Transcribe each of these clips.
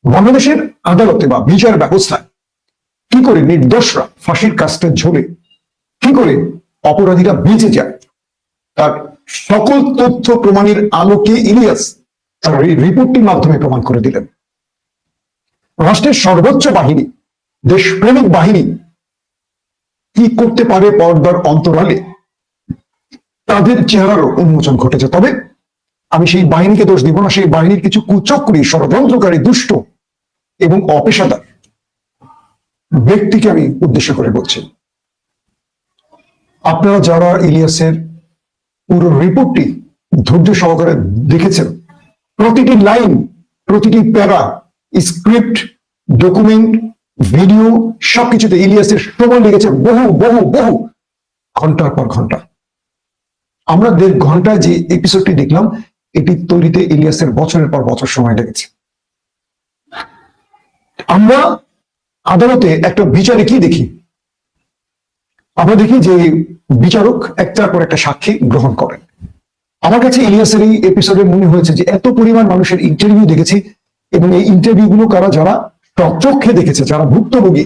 বাংলাদেশের আদালতে বা বিচার ব্যবস্থায় কি করে নির্দোষরা ফাঁসির কাস্টের ঝোলে, কি করে অপরাধীরা বেঁচে যায়, তার সকল তথ্য প্রমাণের আলোকে ইলিয়াস তার রিপোর্টটির মাধ্যমে প্রমাণ করে দিলেন। রাষ্ট্রের সর্বোচ্চ বাহিনী, দেশপ্রেমিক বাহিনী কি করতে পারে পর্দার অন্তরালে, তাদের চেহারারও উন্মোচন ঘটেছে। তবে আমি সেই বাহিনীকে দোষ দিব না, সেই বাহিনীর কিছু কুচক্রী, ষড়যন্ত্রকারী, দুষ্ট এবং অপেশাদার ব্যক্তিকে আমি উদ্দেশ্য করে বলছি। আপনারা যারা ইলিয়াসের পুরো রিপোর্টটি ধৈর্য সহকারে দেখেছেন, প্রতিটি লাইন, প্রতিটি প্যারা, স্ক্রিপ্ট, ডকুমেন্ট, ভিডিও সবকিছুতে ইলিয়াসের সময় লেগেছে বহু বহু বহু ঘন্টার পর ঘন্টা। আমরা 1.5 ঘন্টায় যে এপিসোডটি দেখলাম, এটি তৈরিতে ইলিয়াসের বছরের পর বছর সময় লেগেছে। আমরা আদালতে একটা বিচারে কি দেখি? আমরা দেখি যে বিচারক একটার পর একটা সাক্ষী গ্রহণ করেন। আমার কাছে ইলিয়াসের এই এপিসোডে মনে হয়েছে যে এত পরিমাণ মানুষের ইন্টারভিউ দেখেছি, এবং এই ইন্টারভিউ গুলো যারা চোখে দেখেছে, যারা ভুক্তভোগী,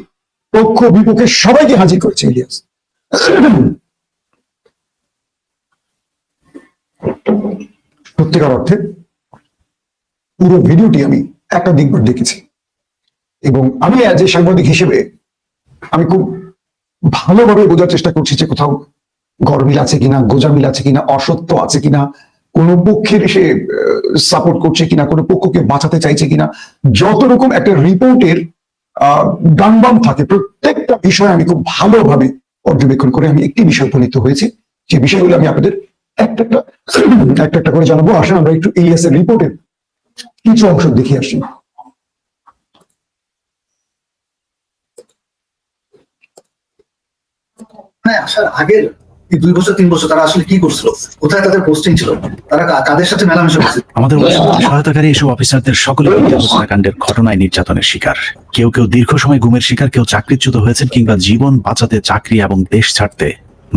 পক্ষ বিপক্ষে সবাইকে হাজির করেছে ইলিয়াস। সত্যিকার অর্থে পুরো ভিডিওটি আমি একটা দিকবার দেখেছি, এবং আমি অ্যাজ এ সাংবাদিক হিসেবে আমি খুব ভালোভাবে বোঝার চেষ্টা করছি যে কোথাও গরমিল আছে কিনা, গোজামিল আছে কিনা, অসত্য আছে কিনা, কোন পক্ষের এসে সাপোর্ট করছে কিনা, কোন পক্ষকে বাঁচাতে চাইছে কিনা। যত রকম একটা রিপোর্টের গানবাম থাকে, প্রত্যেকটা বিষয় আমি খুব ভালোভাবে পর্যবেক্ষণ করে আমি একটি বিষয় উপনীত হয়েছি, যে বিষয়গুলো আমি আপনাদের একটা একটা করে জানাবো। আসেন আমরা একটু ইলিয়াসের রিপোর্টের কিছু অংশ দেখে আসি। আসার আগের 2 বছর 3 বছর তারা আসলে কি করছিল, কোথায় তাদের পোস্টিং ছিল, তারা কাদের সাথে মেলামেশা করছিল? আমাদের সহায়তাকারী এসব অফিসারদের সকলে হত্যাকাণ্ডের ঘটনায় নির্যাতনের শিকার। কেউ কেউ দীর্ঘ সময় গুমের শিকার, কেউ চাকরিচ্যুত হয়েছেন, কিংবা জীবন বাঁচাতে চাকরি এবং দেশ ছাড়তে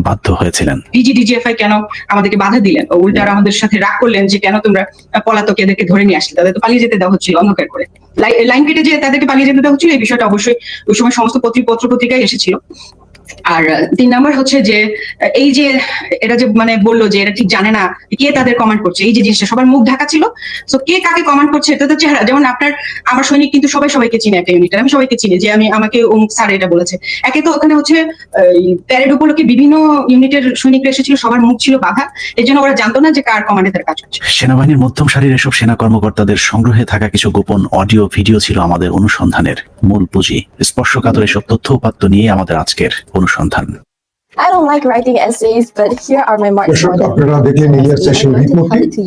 বাধ্য হয়েছিলেন। ডিজিএফআই কেন আমাদেরকে বাধা দিলেন, উল্টা আমাদের সাথে রাগ করলেন যে কেন তোমরা পলাতক এদেরকে ধরে নিয়ে আসলে, তাদের তো পালিয়ে যেতে দেওয়া হচ্ছিল অন্ধকার করে, লাইন কেটে যে তাদেরকে পালিয়ে যেতে দেওয়া হচ্ছিল। এই বিষয়টা অবশ্যই ওই সময় সমস্ত পত্রিকায় এসেছিল। আর 3 নাম্বার হচ্ছে যে এই যে এরা যে মানে বললো যে এরা ঠিক জানে না কে তাদের কমান্ড করছে, এই যে জিনিসটা সবার মুখ ঢাকা ছিল। তো কে কাকে কমান্ড করছে এটা তো চেহারা, যেমন আমার সৈনিক কিন্তু সবাইকে চিনে একটা ইউনিটের, আমি সবাইকে চিনি যে আমাকে অমুক স্যার এটা বলেছে। একে তো ওখানে হচ্ছে প্যারেড উপলক্ষে বিভিন্ন ইউনিটের সৈনিকরা এসেছিল, সবার মুখ ছিল বাধা, এর জন্য ওরা জানতো না যে কার কমান্ডে তার কাজ হচ্ছে। সেনাবাহিনীর মধ্যম সারির এসব সেনা কর্মকর্তাদের সংগ্রহে থাকা কিছু গোপন অডিও ভিডিও ছিল আমাদের অনুসন্ধানের মূল পুঁজি। স্পর্শকাতর এসব তথ্য উপাত্ত নিয়ে আমাদের আজকের অনুসন্ধান। I don't like writing essays, but here are my marks. আপনারা দেখলেন ইলিয়াসের সেই রিপোর্টটি।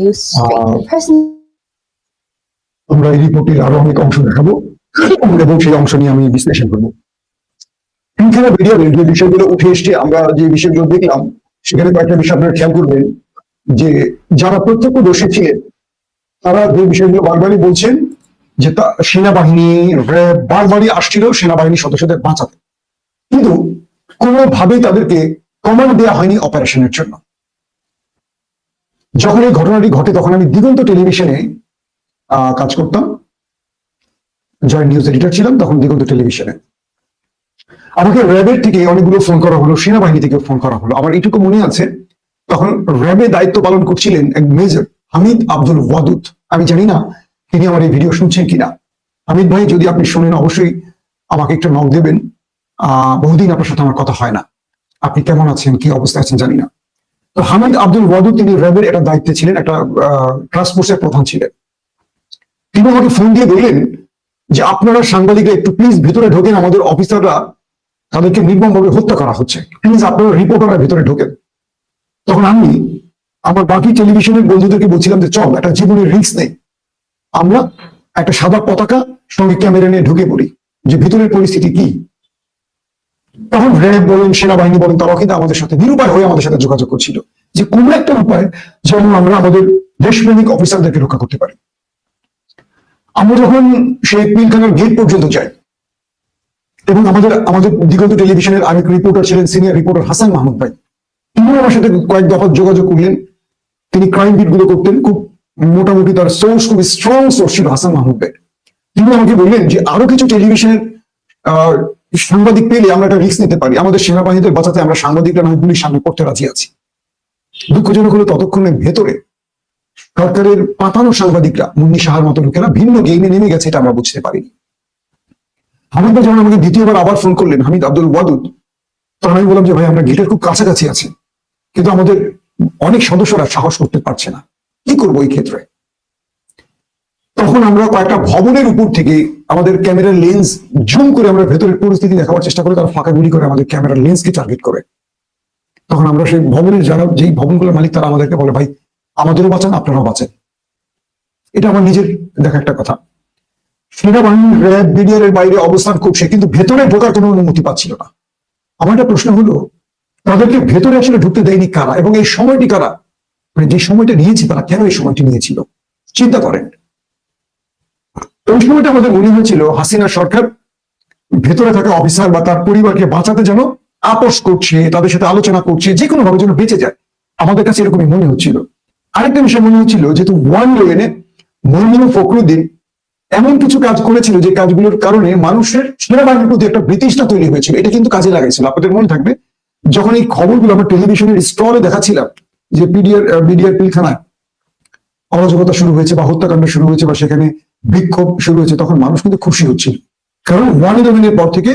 আমরা এই রিপোর্টের আরো অনেক অংশ দেখাবো এবং সেই অংশ নিয়ে আমি বিশ্লেষণ করবো। এখানে ভিডিওর যে বিষয়গুলো উঠে এসছে, আমরা যে বিষয়গুলো দেখলাম, সেখানে কয়েকটা বিষয় আপনারা খেয়াল করবেন যে যারা প্রত্যক্ষদর্শী ছিলেন তারা যে বিষয়গুলো বারবারই বলছেন যে সেনাবাহিনী, র্যাব বারবারই আসছিল সেনাবাহিনীর সদস্যদের বাঁচাতে, কিন্তু কোনোভাবেই তাদেরকে কমান্ড দেওয়া হয়নি অপারেশনের জন্য। যখন এই ঘটনাটি ঘটে তখন আমি দিগন্ত টেলিভিশনে কাজ করতাম, জয়েন্ট নিউজ এডিটর ছিলাম তখন দিগন্ত টেলিভিশনে। আমাকে র্যাবের থেকে অনেকগুলো ফোন করা হলো, সেনাবাহিনী থেকে ফোন করা হলো। আমার এইটুকু মনে আছে, তখন র্যাবে দায়িত্ব পালন করছিলেন এক মেজর হামিদ আব্দুল ওয়াদুদ। আমি জানি না তিনি আমার এই ভিডিও শুনছেন কিনা। হামিদ ভাই, যদি আপনি শোনেন অবশ্যই আমাকে একটু নক দেবেন। বহুদিন আপনার সাথে আমার কথা হয় না, আপনি কেমন আছেন, কি অবস্থা আছেন জানি না। তো হামিদ আব্দুল ওয়াদুদ তিনি র্যাবের একটা দায়িত্বে ছিলেন, একটা টাস্ক ফোর্সের প্রধান ছিলেন। তিনি আমাকে ফোন দিয়ে বললেন যে আপনারা সাংবাদিকরা একটু প্লিজ ভিতরে ঢোকেন, আমাদের অফিসাররা তাদেরকে নির্মমভাবে হত্যা করা হচ্ছে, প্লিজ আপনারা রিপোর্টাররা ভিতরে ঢোকেন। তখন আমি আমার বাকি টেলিভিশনের বন্ধুদেরকে বলছিলাম যে চল, একটা জীবনের রিস্ক নেই, আমরা একটা সাদা পতাকা সঙ্গে ক্যামেরা নিয়ে ঢুকে পড়ি যে ভিতরের পরিস্থিতি কি। তখন র্যাব বলেন, সেনাবাহিনী বলেন, তারাও কিন্তু আমাদের সাথে নিরুপায় হয়ে আমাদের সাথে যোগাযোগ করছিল যে কোনো একটা উপায় যেমন আমরা আমাদের দেশপ্রেমিক অফিসারদেরকে রক্ষা করতে পারি। আমরা যখন সেই পিলখানার গেট পর্যন্ত যাই, এবং আমাদের দিগন্ত টেলিভিশনের আরেক রিপোর্টার ছিলেন সিনিয়র রিপোর্টার হাসান মাহমুদ ভাই, তিনি আমার সাথে কয়েক দফা যোগাযোগ করলেন। তিনি ক্রাইম বিট গুলো করতেন, খুব মোটামুটি তার সোর্স খুব স্ট্রং সোর্স ছিল হাসান মাহমুদ ভাই। তিনি আমাকে বললেন যে আরো কিছু টেলিভিশনের আহ, সাংবাদিক পেলে আমরা একটা রিস্ক নিতে পারি, আমাদের সেনাবাহিনীদের বাঁচাতে আমরা সাংবাদিকরা নয় পুলিশ সামনে করতে রাজি আছি। দুঃখজনক হলো ততক্ষণে ভেতরে সরকারের পাতানো সাংবাদিকরা মুন্নি সাহার মতো লোকেরা ভিন্ন গেমে নেমে গেছে, এটা আমরা বুঝতে পারিনি। হামিদ ভাই যখন আমাকে দ্বিতীয়বার আবার ফোন করলেন, হামিদ আব্দুল ওয়াদুদ, তখন আমি বললাম যে ভাই আমরা গেটের খুব কাছাকাছি আছি, কিন্তু আমাদের অনেক সদস্যরা সাহস করতে পারছে না, কি করবো এই ক্ষেত্রে? তখন আমরা কয়েকটা ভবনের উপর থেকে আমাদের ক্যামেরার লেন্স জুম করে আমরা ভেতরের পরিস্থিতি দেখাবার চেষ্টা করি, তারা ফাঁকা গুলি করে আমাদের ক্যামেরার লেন্সকে টার্গেট করে। তখন আমরা সেই ভবনের যারা যেই ভবনগুলোর মালিক তারা আমাদেরকে বলে ভাই আমাদেরও বাঁচান, আপনারাও বাঁচেন। এটা আমার নিজের দেখা একটা কথা। সেনাবাহিনী র্যাব বিডিআর এর বাইরে অবস্থান করছে, কিন্তু ভেতরে ঢোকার কোনো অনুমতি পাচ্ছিল না। আমার একটা প্রশ্ন হলো, তাদেরকে ভেতরে আসলে ঢুকতে দেয়নি কারা, এবং এই সময়টি কারা, মানে যে সময়টা নিয়েছে তারা কেন এই সময়টি নিয়েছিল? চিন্তা করেন। ওই সময়টা আমাদের মনে হয়েছিল হাসিনা সরকার ভেতরে থাকা অফিসার বা তার পরিবারকে বাঁচাতে যেন আপোষ করছে, তাদের সাথে আলোচনা করছে, যে কোনো ভাবে যেন বেঁচে যায়। আমাদের কাছে এরকমই মনে হচ্ছিল। আরেকটা বিষয় মনে হচ্ছিল, যেহেতু ওয়ান লেভেনে মইনুল ফখরুদ্দিন এমন কিছু কাজ করেছিল যে কাজগুলোর কারণে মানুষের সেনাবাহিনীর প্রতি একটা বিতৃষ্ণা তৈরি হয়েছিল, এটা কিন্তু কাজে লাগাইছিল। আপনাদের মনে থাকবে যখন এই খবরগুলো আমরা টেলিভিশনের স্টলে দেখাচ্ছিলাম যে বিডিআর পিলখানায় অরাজকতা শুরু হয়েছে বা হত্যাকাণ্ড শুরু হয়েছে বা সেখানে বিক্ষোভ শুরু হয়েছে, তখন মানুষ কিন্তু খুশি হচ্ছিল, কারণ 9/11 পর থেকে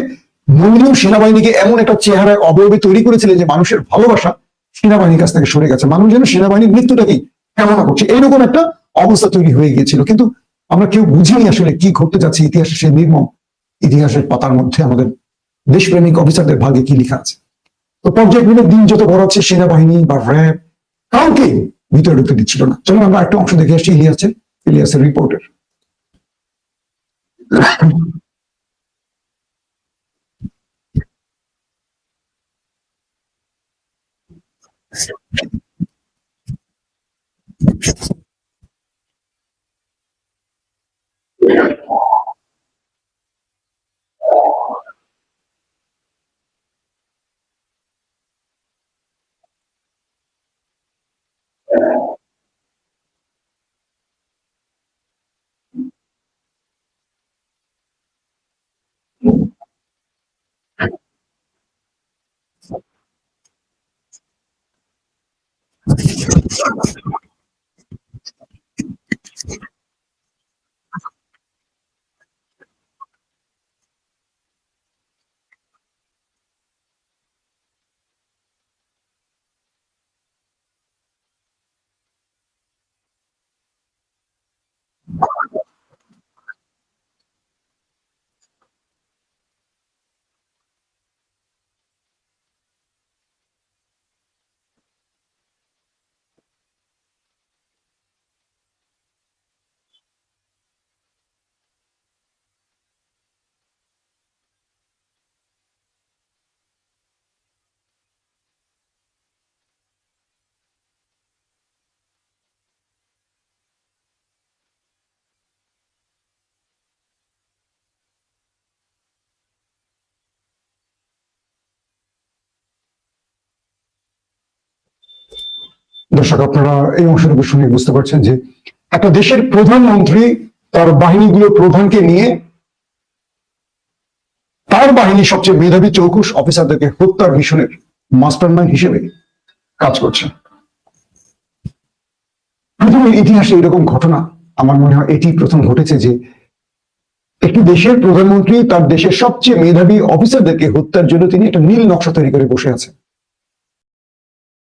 মইনুল সেনাবাহিনীকে এমন একটা চেহারায় অবয়বে তৈরি করেছিলেন যে মানুষের ভালোবাসা সেনাবাহিনীর কাছ থেকে সরে গেছে, মানুষ যেন সেনাবাহিনীর মৃত্যুটাকেই কামনা করছে, এইরকম একটা অবস্থা তৈরি হয়ে গিয়েছিল। কিন্তু আমরা কেউ বুঝিনি আসলে কি ঘটতে যাচ্ছে ইতিহাসে, সেই নির্মম ইতিহাসের পাতার মধ্যে আমাদের দেশপ্রেমিক অফিসারদের ভাগ্যে কি লেখা আছে। তো পর্যায়ক্রমে দিন যত বড় হচ্ছে, সেনাবাহিনী বা র্যাব কাউকে ভিতরে ঢুকতে দিচ্ছিল না। চলুন আমরা একটা অংশ দেখে আসছি ইলিয়াসের রিপোর্টের। দর্শক, আপনারা এই অংশটুকু শুনে বুঝতে পারছেন যে একটা দেশের প্রধানমন্ত্রী তার বাহিনীগুলোর প্রধানকে নিয়ে তার বাহিনী সবচেয়ে মেধাবী চৌকুশ অফিসারদেরকে হত্যার মিশনের মাস্টারমাইন্ড হিসেবে কাজ করছে। পৃথিবীর ইতিহাসে এরকম ঘটনা আমার মনে হয় এটি প্রথম ঘটেছে যে একটি দেশের প্রধানমন্ত্রী তার দেশের সবচেয়ে মেধাবী অফিসারদেরকে হত্যার জন্য তিনি একটা নীল নকশা তৈরি করে বসে আছেন।